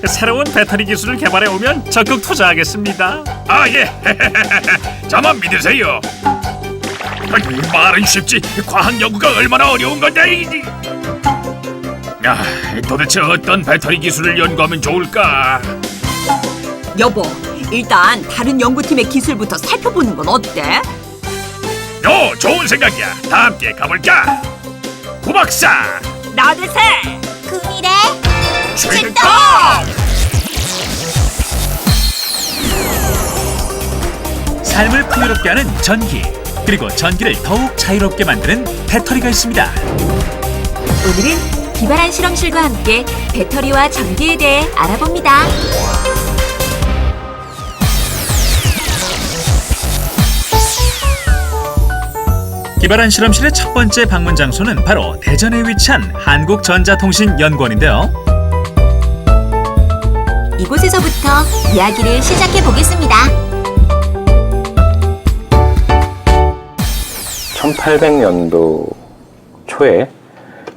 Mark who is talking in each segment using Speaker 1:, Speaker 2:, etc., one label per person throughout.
Speaker 1: 새로운 배터리 기술을 개발해 오면 적극 투자하겠습니다.
Speaker 2: 아, 예. 저만 믿으세요. 말은 쉽지 과학 연구가 얼마나 어려운 건데. 도대체 어떤 배터리 기술을 연구하면 좋을까?
Speaker 3: 여보, 일단 다른 연구팀의 기술부터 살펴보는 건 어때?
Speaker 2: 좋은 생각이야. 다 함께 가볼까? 구박사
Speaker 3: 나대세!
Speaker 4: 구미래
Speaker 2: 출동!
Speaker 1: 삶을 풍요롭게 하는 전기, 그리고 전기를 더욱 자유롭게 만드는 배터리가 있습니다.
Speaker 3: 오늘은 기발한 실험실과 함께 배터리와 전기에 대해 알아봅니다.
Speaker 1: 기발한 실험실의 첫 번째 방문 장소는 바로 대전에 위치한 한국전자통신연구원인데요.
Speaker 3: 이곳에서부터 이야기를 시작해 보겠습니다.
Speaker 5: 1800년도 초에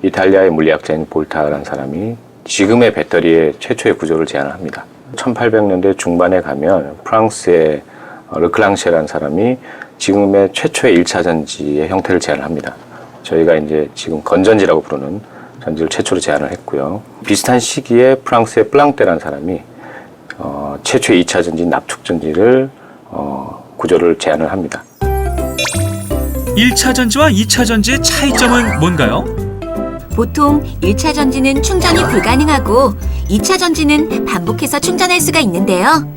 Speaker 5: 이탈리아의 물리학자인 볼타라는 사람이 지금의 배터리의 최초의 구조를 제안을 합니다. 1800년대 중반에 가면 프랑스의 르클랑시에라는 사람이 지금의 최초의 1차 전지의 형태를 제안을 합니다. 저희가 이제 지금 건전지라고 부르는 전지를 최초로 제안을 했고요. 비슷한 시기에 프랑스의 플랑테라는 사람이 최초의 2차 전지 납축 전지를 구조를 제안을 합니다.
Speaker 1: 1차 전지와 2차 전지의 차이점은 뭔가요?
Speaker 3: 보통 1차 전지는 충전이 불가능하고 2차 전지는 반복해서 충전할 수가 있는데요.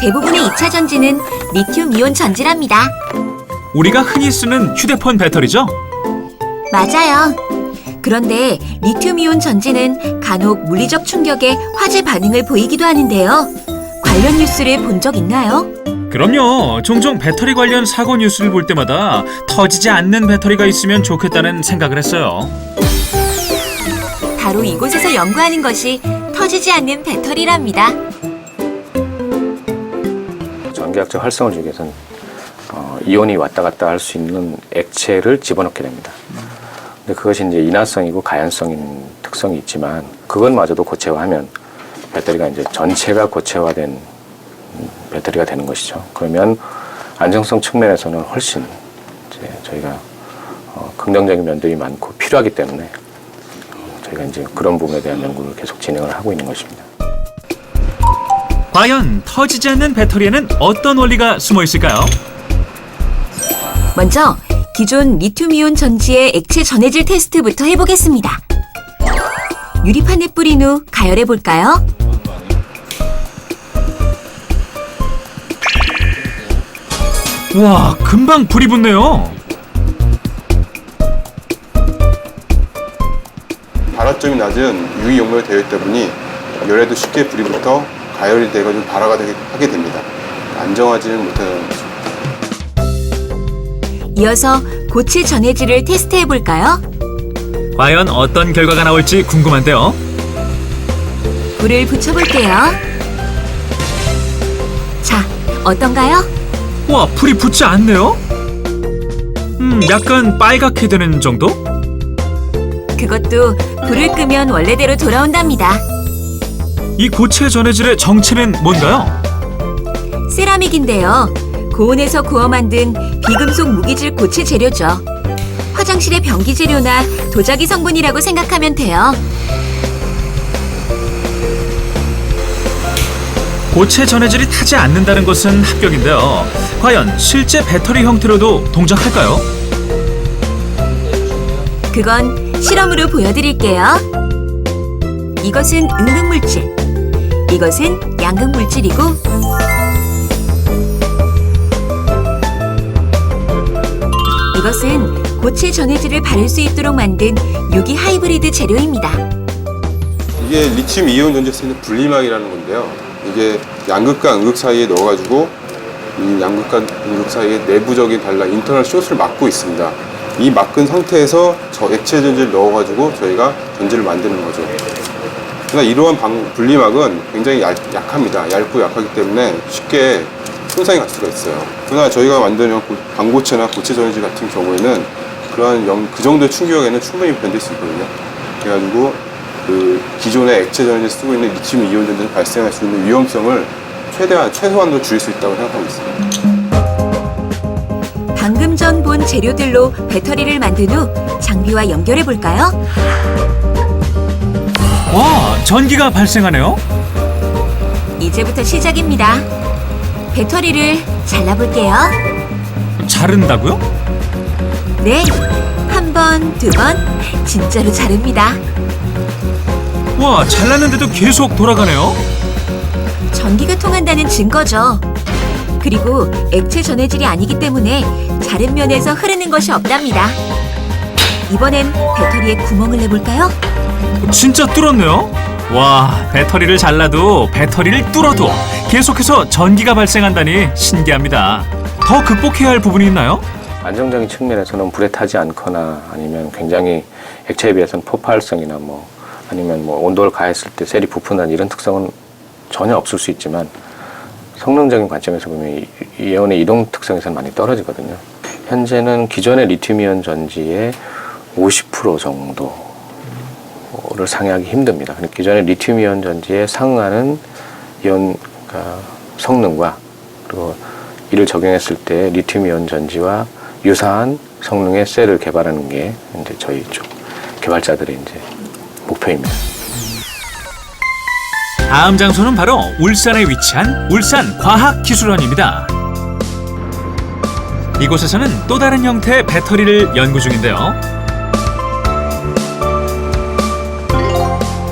Speaker 3: 대부분의 2차 전지는 리튬이온 전지랍니다.
Speaker 1: 우리가 흔히 쓰는 휴대폰 배터리죠?
Speaker 3: 맞아요. 그런데 리튬이온 전지는 간혹 물리적 충격에 화재 반응을 보이기도 하는데요. 관련 뉴스를 본 적 있나요?
Speaker 1: 그럼요. 종종 배터리 관련 사고 뉴스를 볼 때마다 터지지 않는 배터리가 있으면 좋겠다는 생각을 했어요.
Speaker 3: 바로 이곳에서 연구하는 것이 터지지 않는 배터리랍니다.
Speaker 5: 전기학적 활성을 주기 위해서는 이온이 왔다 갔다 할 수 있는 액체를 집어넣게 됩니다. 근데 그것이 이제 인화성이고 가연성인 특성이 있지만 그것마저도 고체화하면 배터리가 이제 전체가 고체화된 배터리가 되는 것이죠. 그러면 안정성 측면에서는 훨씬 이제 저희가 긍정적인 면들이 많고 필요하기 때문에 저희가 이제 그런 부분에 대한 연구를 계속 진행을 하고 있는 것입니다.
Speaker 1: 과연 터지지 않는 배터리에는 어떤 원리가 숨어 있을까요?
Speaker 3: 먼저 기존 리튬이온 전지의 액체 전해질 테스트부터 해보겠습니다. 유리판에 뿌린 후 가열해 볼까요?
Speaker 1: 와, 금방 불이 붙네요.
Speaker 6: 발화점이 낮은 유리 용매로 되어 있다 보니 열에도 쉽게 불이 붙어 가열이 돼가지고 발화가 하게 됩니다. 안정하지는 못하는 것입니다.
Speaker 3: 이어서 고체 전해질을 테스트해 볼까요?
Speaker 1: 과연 어떤 결과가 나올지 궁금한데요.
Speaker 3: 불을 붙여볼게요. 자, 어떤가요?
Speaker 1: 와, 불이 붙지 않네요? 약간 빨갛게 되는 정도?
Speaker 3: 그것도 불을 끄면 원래대로 돌아온답니다.
Speaker 1: 이 고체 전해질의 정체는 뭔가요?
Speaker 3: 세라믹인데요. 고온에서 구워 만든 비금속 무기질 고체 재료죠. 화장실의 변기 재료나 도자기 성분이라고 생각하면 돼요.
Speaker 1: 고체 전해질이 타지 않는다는 것은 합격인데요. 과연 실제 배터리 형태로도 동작할까요?
Speaker 3: 그건 실험으로 보여드릴게요. 이것은 음극물질, 이것은 양극물질이고 이것은 고체 전해질을 바를 수 있도록 만든 유기 하이브리드 재료입니다.
Speaker 6: 이게 리튬 이온 전지에 쓰는 분리막이라는 건데요. 이게 양극과 음극 사이에 넣어가지고 이 양극과 음극 사이에 내부적인 인터널 숏을 막고 있습니다. 이 막은 상태에서 저 액체 전지를 넣어가지고 저희가 전지를 만드는 거죠. 그러나 이러한 분리막은 굉장히 약합니다. 얇고 약하기 때문에 쉽게 손상이 갈 수가 있어요. 그러나 저희가 만드는 반고체나 고체 전지 같은 경우에는 그 정도의 충격에는 충분히 견딜 수 있거든요. 그래가지고 그 기존의 액체 전지를 쓰고 있는 리튬 이온 전지에서 발생할 수 있는 위험성을 최소한으로 줄일 수 있다고 생각하고 있습니다.
Speaker 3: 방금 전 본 재료들로 배터리를 만든 후 장비와 연결해 볼까요?
Speaker 1: 와, 전기가 발생하네요.
Speaker 3: 이제부터 시작입니다. 배터리를 잘라볼게요.
Speaker 1: 자른다고요?
Speaker 3: 네, 한 번, 두 번, 진짜로 자릅니다.
Speaker 1: 와, 잘랐는데도 계속 돌아가네요.
Speaker 3: 전기가 통한다는 증거죠. 그리고 액체 전해질이 아니기 때문에 자른 면에서 흐르는 것이 없답니다. 이번엔 배터리에 구멍을 내볼까요?
Speaker 1: 진짜 뚫었네요. 와, 배터리를 잘라도 배터리를 뚫어도 계속해서 전기가 발생한다니 신기합니다. 더 극복해야 할 부분이 있나요?
Speaker 5: 안정적인 측면에서는 불에 타지 않거나 아니면 굉장히 액체에 비해서는 포화활성이나 아니면 온도를 가했을 때 셀이 부푼다는 이런 특성은 전혀 없을 수 있지만 성능적인 관점에서 보면 이온의 이동 특성에서는 많이 떨어지거든요. 현재는 기존의 리튬이온 전지의 50% 정도를 상회하기 힘듭니다. 기존의 리튬이온 전지에 상응하는 이온 성능과 그리고 이를 적용했을 때 리튬이온 전지와 유사한 성능의 셀을 개발하는 게 이제 저희 쪽 개발자들의 이제 목표입니다.
Speaker 1: 다음 장소는 바로 울산에 위치한 울산과학기술원입니다. 이곳에서는 또 다른 형태의 배터리를 연구 중인데요.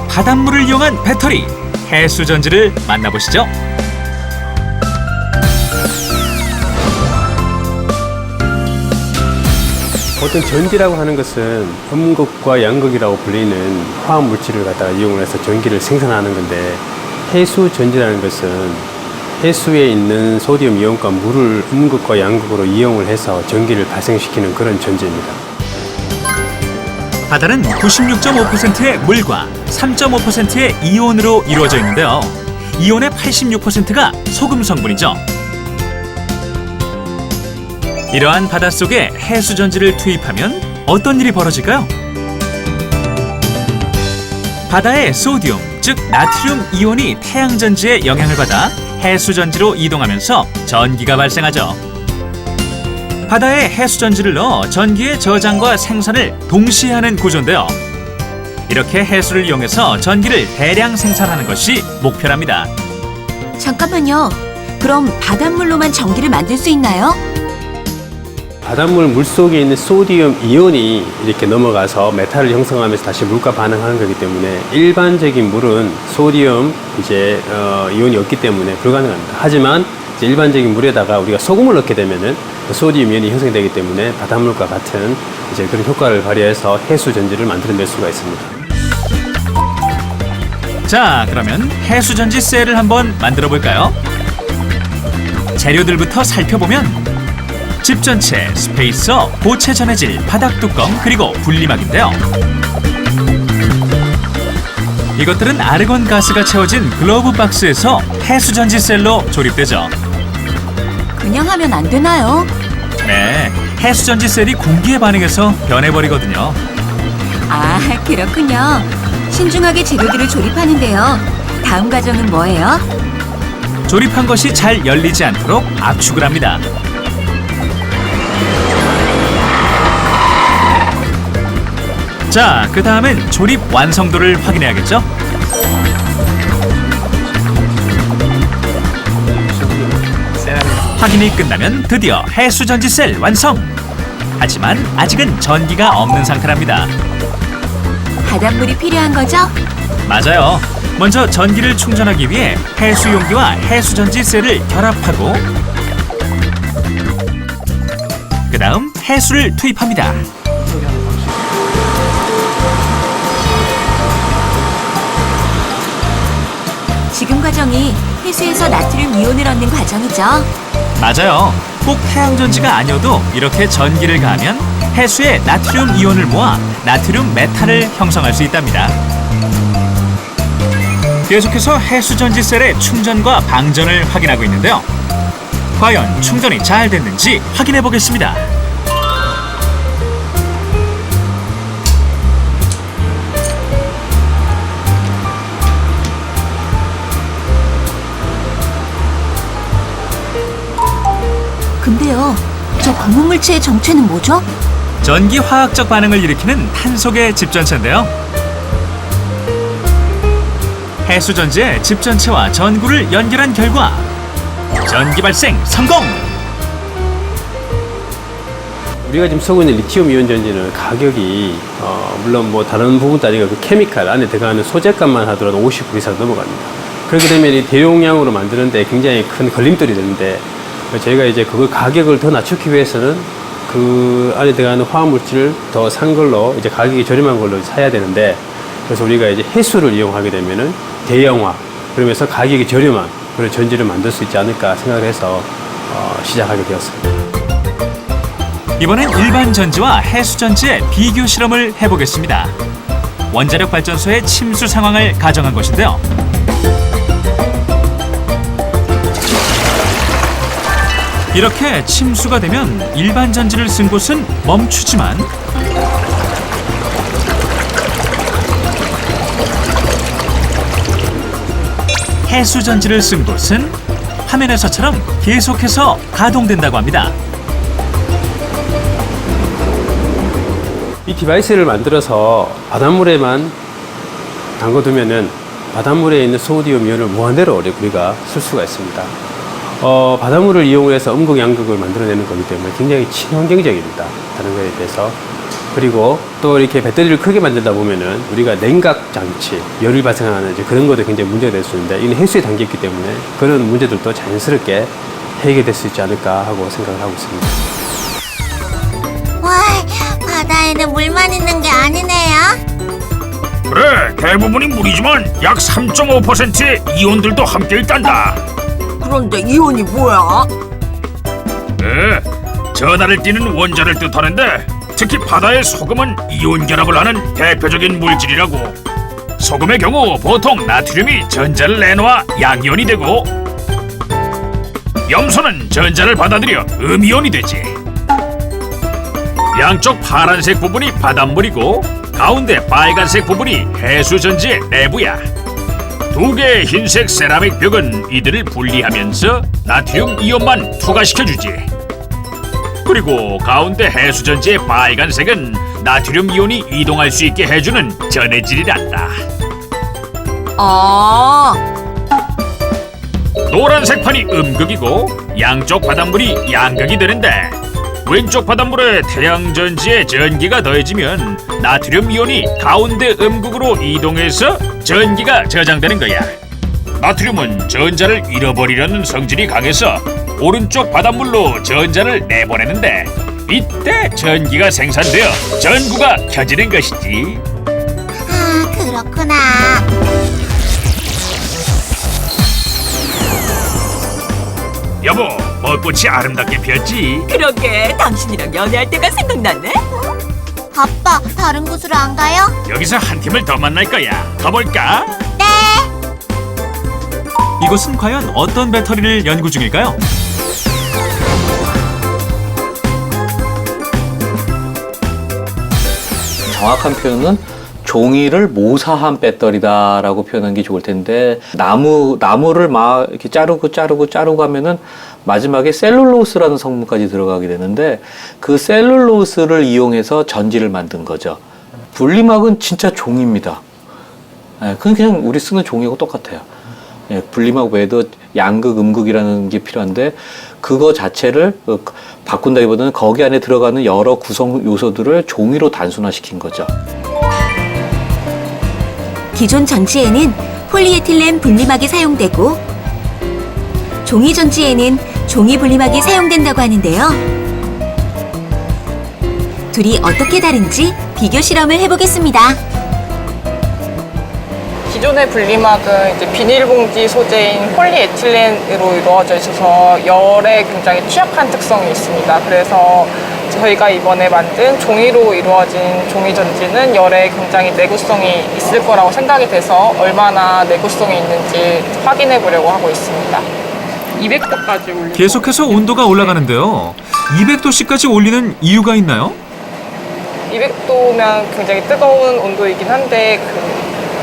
Speaker 1: 바닷물을 이용한 배터리, 해수전지를 만나보시죠.
Speaker 4: 보통 전지라고 하는 것은 음극과 양극이라고 불리는 화학 물질을 갖다가 이용을 해서 전기를 생산하는 건데, 해수 전지라는 것은 해수에 있는 소디움 이온과 물을 음극과 양극으로 이용을 해서 전기를 발생시키는 그런 전지입니다.
Speaker 1: 바다는 96.5%의 물과 3.5%의 이온으로 이루어져 있는데요. 이온의 86%가 소금 성분이죠. 이러한 바닷속에 해수전지를 투입하면 어떤 일이 벌어질까요? 바다의 소디움, 즉 나트륨 이온이 태양전지의 영향을 받아 해수전지로 이동하면서 전기가 발생하죠. 바다에 해수전지를 넣어 전기의 저장과 생산을 동시에 하는 구조인데요. 이렇게 해수를 이용해서 전기를 대량 생산하는 것이 목표랍니다.
Speaker 3: 잠깐만요. 그럼 바닷물로만 전기를 만들 수 있나요?
Speaker 4: 바닷물 물속에 있는 소디움 이온이 이렇게 넘어가서 메탈을 형성하면서 다시 물과 반응하는 거기 때문에 일반적인 물은 소디움 이온이 없기 때문에 불가능합니다. 하지만 이제 일반적인 물에다가 우리가 소금을 넣게 되면은 소디움 이온이 형성되기 때문에 바닷물과 같은 이제 그런 효과를 발휘해서 해수 전지를 만들어낼 수가 있습니다.
Speaker 1: 자, 그러면 해수전지 셀을 한번 만들어 볼까요? 재료들부터 살펴보면 집 전체, 스페이서, 고체 전해질, 바닥 뚜껑, 그리고 분리막인데요. 이것들은 아르곤 가스가 채워진 글로브 박스에서 해수전지 셀로 조립되죠.
Speaker 3: 그냥 하면 안 되나요?
Speaker 1: 네, 해수전지 셀이 공기에 반응해서 변해버리거든요.
Speaker 3: 아, 그렇군요. 신중하게 재료들을 조립하는데요. 다음 과정은 뭐예요?
Speaker 1: 조립한 것이 잘 열리지 않도록 압축을 합니다. 자, 그 다음엔 조립 완성도를 확인해야겠죠? 확인이 끝나면 드디어 해수전지 셀 완성! 하지만 아직은 전기가 없는 상태랍니다.
Speaker 3: 바닷물이 필요한 거죠?
Speaker 1: 맞아요. 먼저 전기를 충전하기 위해 해수 용기와 해수전지 셀을 결합하고 그 다음 해수를 투입합니다.
Speaker 3: 지금 과정이 해수에서 나트륨 이온을 얻는 과정이죠.
Speaker 1: 맞아요. 꼭 태양전지가 아니어도 이렇게 전기를 가하면 해수에 나트륨 이온을 모아 나트륨 메탈을 형성할 수 있답니다. 계속해서 해수전지 셀의 충전과 방전을 확인하고 있는데요. 과연 충전이 잘 됐는지 확인해 보겠습니다.
Speaker 3: 검은 물체의 정체는 뭐죠?
Speaker 1: 전기 화학적 반응을 일으키는 탄속의 집전체인데요. 해수 전지에 집전체와 전구를 연결한 결과 전기 발생 성공!
Speaker 4: 우리가 지금 쓰고 있는 리튬 이온 전지는 가격이 물론 뭐 다른 부분도 아니고 그 케미칼 안에 들어가는 소재값만 하더라도 50불 이상 넘어갑니다. 그렇게 되면 이 대용량으로 만드는데 굉장히 큰 걸림돌이 되는데 저희가 이제 그 가격을 더 낮추기 위해서는 그 안에 들어가는 화학물질을 더 산 걸로 이제 가격이 저렴한 걸로 사야 되는데 그래서 우리가 이제 해수를 이용하게 되면은 대형화 그러면서 가격이 저렴한 그런 전지를 만들 수 있지 않을까 생각을 해서 시작하게 되었습니다.
Speaker 1: 이번엔 일반 전지와 해수 전지의 비교 실험을 해보겠습니다. 원자력 발전소의 침수 상황을 가정한 것인데요. 이렇게 침수가 되면 일반 전지를 쓴 곳은 멈추지만 해수 전지를 쓴 곳은 화면에서처럼 계속해서 가동된다고 합니다.
Speaker 4: 이 디바이스를 만들어서 바닷물에만 담궈두면은 바닷물에 있는 소디움 이온을 무한대로 우리가 쓸 수가 있습니다. 바닷물을 이용해서 음극, 양극을 만들어내는 거기 때문에 굉장히 친환경적입니다. 다른 거에 비해서. 그리고 또 이렇게 배터리를 크게 만들다 보면은 우리가 냉각 장치, 열을 발생하는 이제 그런 것도 굉장히 문제가 될 수 있는데 이는 해수에 담겼기 때문에 그런 문제들도 자연스럽게 해결될 수 있지 않을까 하고 생각을 하고 있습니다.
Speaker 7: 와, 바다에는 물만 있는 게 아니네요.
Speaker 2: 그래, 대부분이 물이지만 약 3.5%의 이온들도 함께 있단다.
Speaker 3: 그런데 이온이 뭐야?
Speaker 2: 전하를 띠는 원자를 뜻하는데 특히 바다의 소금은 이온 결합을 하는 대표적인 물질이라고. 소금의 경우 보통 나트륨이 전자를 내놓아 양이온이 되고 염소는 전자를 받아들여 음이온이 되지. 양쪽 파란색 부분이 바닷물이고 가운데 빨간색 부분이 해수전지의 내부야. 두 개의 흰색 세라믹 벽은 이들을 분리하면서 나트륨 이온만 투과시켜주지. 그리고 가운데 해수전지의 빨간색은 나트륨 이온이 이동할 수 있게 해주는 전해질이란다. 노란색 판이 음극이고 양쪽 바닷물이 양극이 되는데 왼쪽 바닷물에 태양전지의 전기가 더해지면 나트륨 이온이 가운데 음극으로 이동해서 전기가 저장되는 거야. 나트륨은 전자를 잃어버리려는 성질이 강해서 오른쪽 바닷물로 전자를 내보내는데 이때 전기가 생산되어 전구가 켜지는 것이지.
Speaker 7: 아, 그렇구나.
Speaker 2: 여보, 벚꽃이 아름답게 피었지?
Speaker 3: 그러게 당신이랑 연애할 때가 생각나네.
Speaker 7: 아빠, 다른 곳으로 안 가요?
Speaker 2: 여기서 한 팀을 더 만날 거야. 가볼까?
Speaker 7: 네.
Speaker 1: 이곳은 과연 어떤 배터리를 연구 중일까요?
Speaker 8: 정확한 표현은 종이를 모사한 배터리다라고 표현하는 게 좋을 텐데 나무를 막 이렇게 자르고 하면은 마지막에 셀룰로스라는 성분까지 들어가게 되는데 그 셀룰로스를 이용해서 전지를 만든 거죠. 분리막은 진짜 종입니다. 예, 그건 그냥 우리 쓰는 종이하고 똑같아요. 예, 분리막 외에도 양극, 음극이라는 게 필요한데 그거 자체를 바꾼다기보다는 거기 안에 들어가는 여러 구성 요소들을 종이로 단순화시킨 거죠.
Speaker 3: 기존 전지에는 폴리에틸렌 분리막이 사용되고 종이 전지에는 종이 분리막이 사용된다고 하는데요. 둘이 어떻게 다른지 비교 실험을 해보겠습니다.
Speaker 9: 기존의 분리막은 이제 비닐봉지 소재인 폴리에틸렌으로 이루어져 있어서 열에 굉장히 취약한 특성이 있습니다. 그래서 저희가 이번에 만든 종이로 이루어진 종이전지는 열에 굉장히 내구성이 있을 거라고 생각이 돼서 얼마나 내구성이 있는지 확인해 보려고 하고 있습니다. 200도까지 올리고
Speaker 1: 계속해서 온도가 올라가는데요. 200도씨까지 올리는 이유가 있나요?
Speaker 9: 200도면 굉장히 뜨거운 온도이긴 한데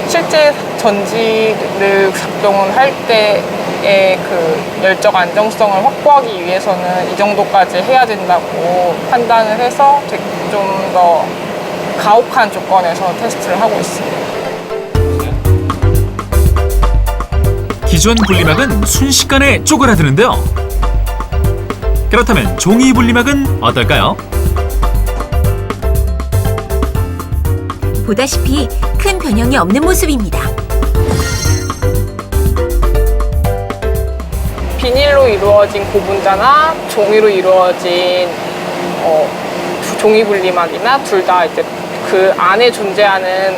Speaker 9: 실제 전지를 작동을 할 때 그 열적 안정성을 확보하기 위해서는 이 정도까지 해야 된다고 판단을 해서 좀 더 가혹한 조건에서 테스트를 하고 있습니다.
Speaker 1: 기존 분리막은 순식간에 쪼그라드는데요. 그렇다면 종이 분리막은 어떨까요?
Speaker 3: 보다시피 큰 변형이 없는 모습입니다.
Speaker 9: 비닐로 이루어진 고분자나 종이로 이루어진 종이 분리막이나 둘 다 이제 그 안에 존재하는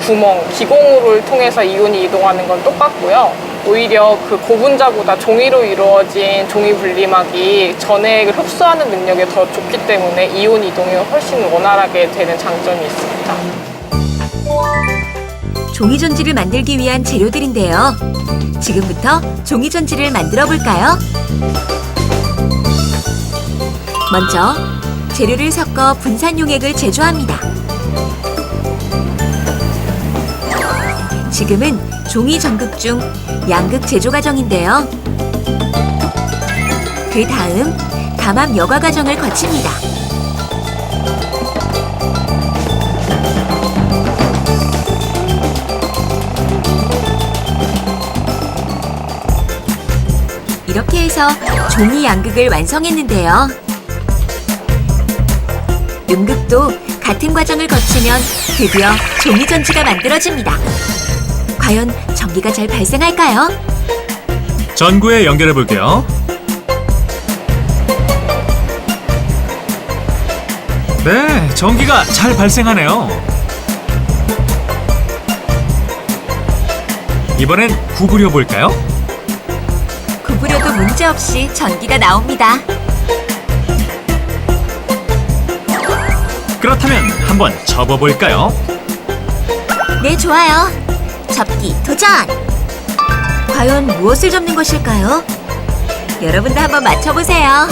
Speaker 9: 구멍, 기공을 통해서 이온이 이동하는 건 똑같고요. 오히려 그 고분자보다 종이로 이루어진 종이 분리막이 전해액을 흡수하는 능력이 더 좋기 때문에 이온 이동이 훨씬 원활하게 되는 장점이 있습니다.
Speaker 3: 종이 전지를 만들기 위한 재료들인데요. 지금부터 종이 전지를 만들어 볼까요? 먼저 재료를 섞어 분산 용액을 제조합니다. 지금은 종이 전극 중 양극 제조 과정인데요. 그 다음 담합 여과 과정을 거칩니다. 이렇게 해서 종이 양극을 완성했는데요. 음극도 같은 과정을 거치면 드디어 종이 전지가 만들어집니다. 과연 전기가 잘 발생할까요?
Speaker 1: 전구에 연결해 볼게요. 네, 전기가 잘 발생하네요. 이번엔 구부려 볼까요?
Speaker 3: 구부려도 문제없이 전기가 나옵니다.
Speaker 1: 그렇다면 한번 접어볼까요?
Speaker 3: 네, 좋아요. 접기 도전! 과연 무엇을 접는 것일까요? 여러분도 한번 맞춰보세요.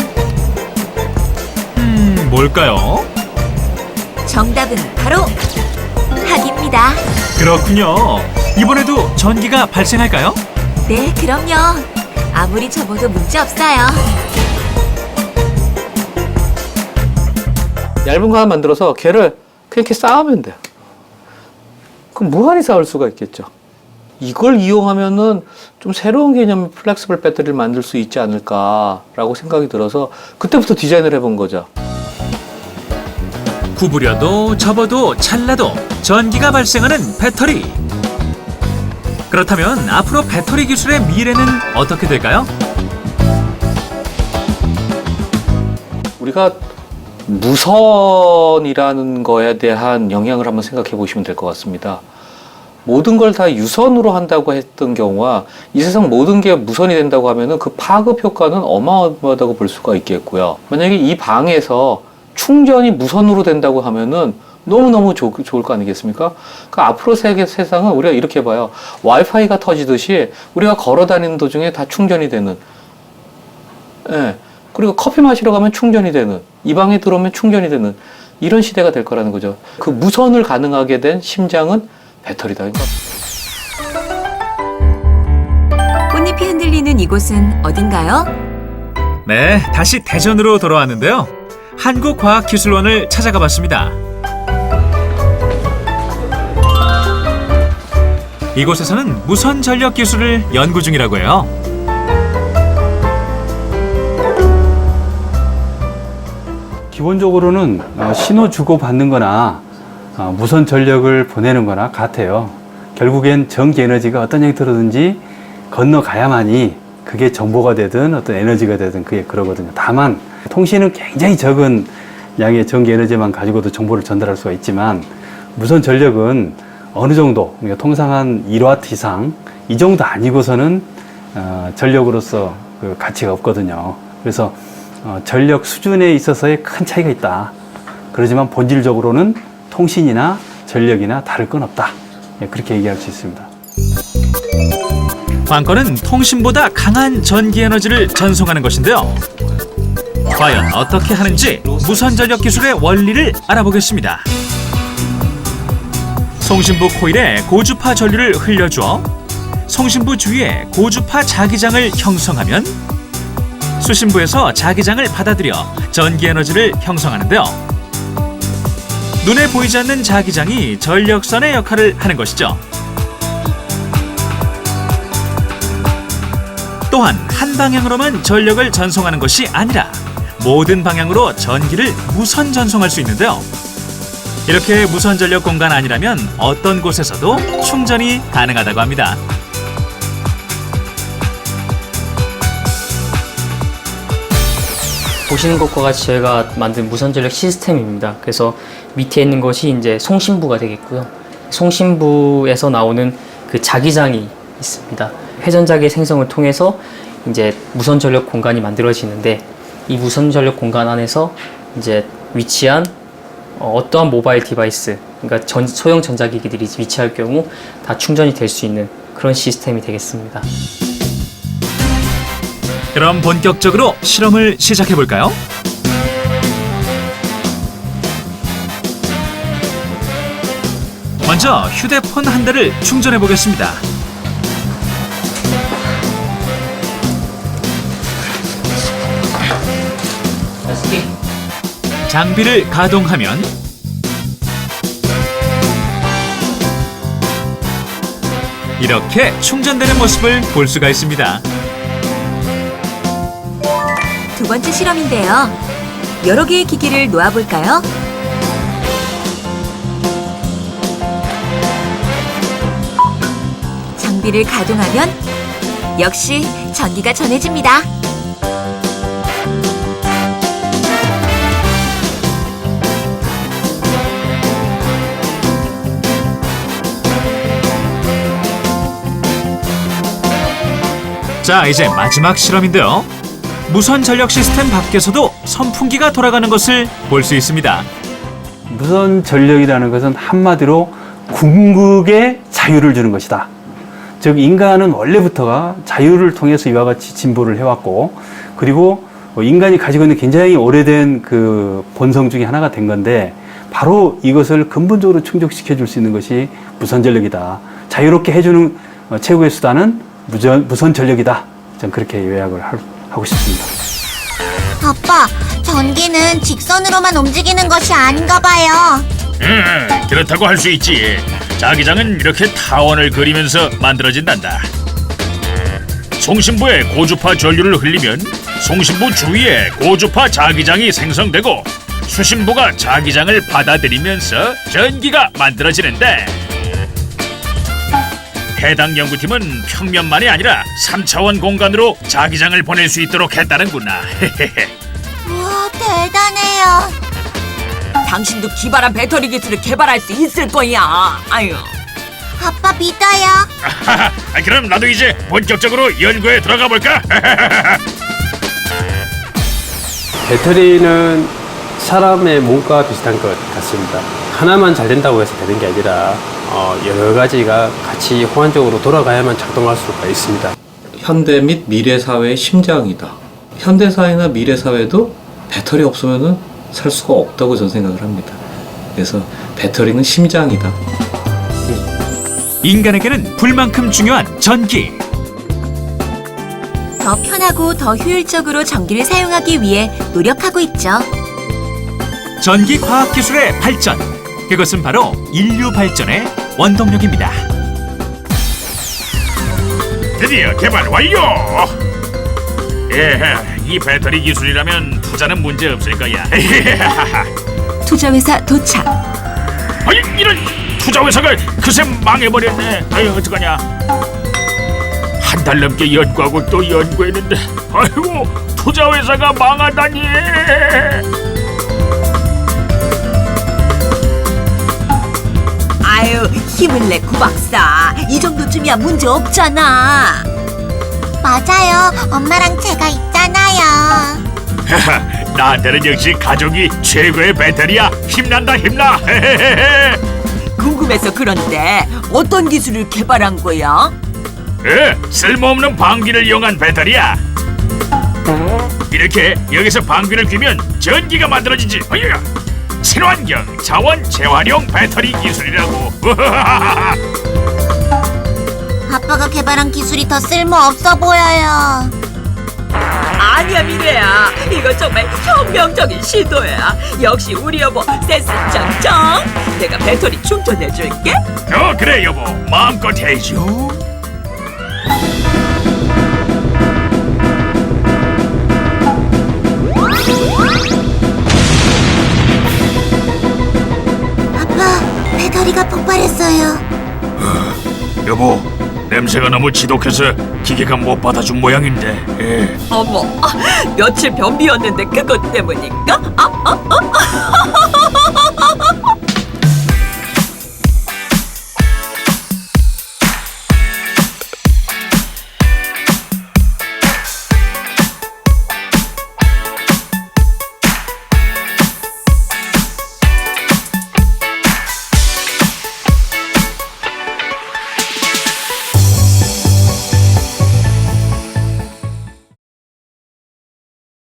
Speaker 1: 뭘까요?
Speaker 3: 정답은 바로 학입니다.
Speaker 1: 그렇군요. 이번에도 전기가 발생할까요?
Speaker 3: 네, 그럼요. 아무리 접어도 문제없어요.
Speaker 8: 얇은 거 하나 만들어서 걔를 그렇게 쌓으면 돼요. 그럼 무한히 쌓을 수가 있겠죠. 이걸 이용하면은 좀 새로운 개념의 플렉스블 배터리를 만들 수 있지 않을까라고 생각이 들어서 그때부터 디자인을 해본 거죠.
Speaker 1: 구부려도 접어도 잘라도 전기가 발생하는 배터리. 그렇다면 앞으로 배터리 기술의 미래는 어떻게 될까요?
Speaker 8: 우리가 무선이라는 거에 대한 영향을 한번 생각해 보시면 될 것 같습니다. 모든 걸 다 유선으로 한다고 했던 경우와 이 세상 모든 게 무선이 된다고 하면은 그 파급 효과는 어마어마하다고 볼 수가 있겠고요. 만약에 이 방에서 충전이 무선으로 된다고 하면은 너무너무 좋을 거 아니겠습니까? 그러니까 앞으로 세상은 우리가 이렇게 봐요. 와이파이가 터지듯이 우리가 걸어 다니는 도중에 다 충전이 되는, 예. 그리고 커피 마시러 가면 충전이 되는, 이 방에 들어오면 충전이 되는 이런 시대가 될 거라는 거죠. 그 무선을 가능하게 된 심장은 배터리다.
Speaker 3: 꽃잎이 흔들리는 이곳은 어딘가요?
Speaker 1: 네, 다시 대전으로 돌아왔는데요. 한국과학기술원을 찾아가 봤습니다. 이곳에서는 무선 전력 기술을 연구 중이라고 해요.
Speaker 4: 기본적으로는 신호 주고 받는 거나 무선 전력을 보내는 거나 같아요. 결국엔 전기 에너지가 어떤 형태로든지 건너가야만이 그게 정보가 되든 어떤 에너지가 되든 그게 그러거든요. 다만 통신은 굉장히 적은 양의 전기 에너지만 가지고도 정보를 전달할 수가 있지만 무선 전력은 어느 정도, 그러니까 통상 한 1W 이상 이 정도 아니고서는 전력으로서 그 가치가 없거든요. 그래서 전력 수준에 있어서의 큰 차이가 있다. 그러지만 본질적으로는 통신이나 전력이나 다를 건 없다. 그렇게 얘기할 수 있습니다.
Speaker 1: 관건은 통신보다 강한 전기 에너지를 전송하는 것인데요. 과연 어떻게 하는지 무선 전력 기술의 원리를 알아보겠습니다. 송신부 코일에 고주파 전류를 흘려주어 송신부 주위에 고주파 자기장을 형성하면 수신부에서 자기장을 받아들여 전기 에너지를 형성하는데요. 눈에 보이지 않는 자기장이 전력선의 역할을 하는 것이죠. 또한 한 방향으로만 전력을 전송하는 것이 아니라 모든 방향으로 전기를 무선 전송할 수 있는데요. 이렇게 무선 전력 공간 아니라면 어떤 곳에서도 충전이 가능하다고 합니다.
Speaker 10: 보시는 것과 같이 저희가 만든 무선 전력 시스템입니다. 그래서 밑에 있는 것이 이제 송신부가 되겠고요. 송신부에서 나오는 그 자기장이 있습니다. 회전자기 생성을 통해서 이제 무선 전력 공간이 만들어지는데, 이 무선 전력 공간 안에서 이제 위치한 어떠한 모바일 디바이스, 그러니까 소형 전자기기들이 위치할 경우 다 충전이 될 수 있는 그런 시스템이 되겠습니다.
Speaker 1: 그럼 본격적으로 실험을 시작해 볼까요? 먼저 휴대폰 한 대를 충전해 보겠습니다. 장비를 가동하면 이렇게 충전되는 모습을 볼 수가 있습니다.
Speaker 3: 두 번째 실험인데요. 여러 개의 기기를 놓아볼까요? 장비를 가동하면 역시 전기가 전해집니다.
Speaker 1: 자, 이제 마지막 실험인데요. 무선 전력 시스템 밖에서도 선풍기가 돌아가는 것을 볼 수 있습니다.
Speaker 11: 무선 전력이라는 것은 한마디로 궁극의 자유를 주는 것이다. 즉 인간은 원래부터가 자유를 통해서 이와 같이 진보를 해왔고, 그리고 인간이 가지고 있는 굉장히 오래된 그 본성 중에 하나가 된 건데, 바로 이것을 근본적으로 충족시켜 줄 수 있는 것이 무선 전력이다. 자유롭게 해주는 최고의 수단은 무선 전력이다. 전 그렇게 요약을 하고 싶습니다.
Speaker 7: 아빠, 전기는 직선으로만 움직이는 것이 아닌가 봐요.
Speaker 2: 그렇다고 할 수 있지. 자기장은 이렇게 타원을 그리면서 만들어진단다. 송신부에 고주파 전류를 흘리면 송신부 주위에 고주파 자기장이 생성되고 수신부가 자기장을 받아들이면서 전기가 만들어지는데, 해당 연구팀은 평면만이 아니라 3차원 공간으로 자기장을 보낼 수 있도록 했다는구나.
Speaker 7: 우와, 대단해요.
Speaker 3: 당신도 기발한 배터리 기술을 개발할 수 있을 거야. 아유.
Speaker 7: 아빠 믿어요.
Speaker 2: 그럼 나도 이제 본격적으로 연구에 들어가 볼까?
Speaker 4: 배터리는 사람의 몸과 비슷한 것 같습니다. 하나만 잘 된다고 해서 되는 게 아니라 여러 가지가 같이 호환적으로 돌아가야만 작동할 수가 있습니다.
Speaker 8: 현대 및 미래 사회의 심장이다. 현대 사회나 미래 사회도 배터리 없으면은 살 수가 없다고 저는 생각을 합니다. 그래서 배터리는 심장이다.
Speaker 1: 인간에게는 불만큼 중요한 전기.
Speaker 3: 더 편하고 더 효율적으로 전기를 사용하기 위해 노력하고 있죠.
Speaker 1: 전기 과학 기술의 발전. 그것은 바로 인류 발전의 원동력입니다.
Speaker 2: 드디어 개발 완료! 이 배터리 기술이라면 투자는 문제 없을 거야.
Speaker 3: 투자 회사 도착.
Speaker 2: 아니, 이런 투자 회사가 그새 망해버렸네. 아유, 어떡하냐. 한 달 넘게 연구하고 또 연구했는데, 아이고, 투자 회사가 망하다니.
Speaker 3: 아유, 힘을 내 구박사. 이 정도쯤이야 문제 없잖아.
Speaker 7: 맞아요. 엄마랑 제가 있잖아요.
Speaker 2: 나한테는 역시 가족이 최고의 배터리야. 힘난다, 힘나.
Speaker 3: 궁금해서 그런데 어떤 기술을 개발한 거야?
Speaker 2: 쓸모없는 방귀를 이용한 배터리야. 이렇게 여기서 방귀를 뀌면 전기가 만들어지지. 어이야. 친환경 자원 재활용 배터리 기술이라고.
Speaker 7: 아빠가 개발한 기술이 더 쓸모없어 보여요.
Speaker 12: 아니야 미래야, 이거 정말 혁명적인 시도야. 역시 우리 여보 센스 짱짱. 내가 배터리 충전해줄게.
Speaker 2: 그래 여보, 마음껏 해줘.
Speaker 7: 아빠, 배터리가 폭발했어요.
Speaker 2: 여보, 냄새가 너무 지독해서 기계가 못 받아준 모양인데.
Speaker 12: 어머, 며칠 변비였는데 그것 때문인가?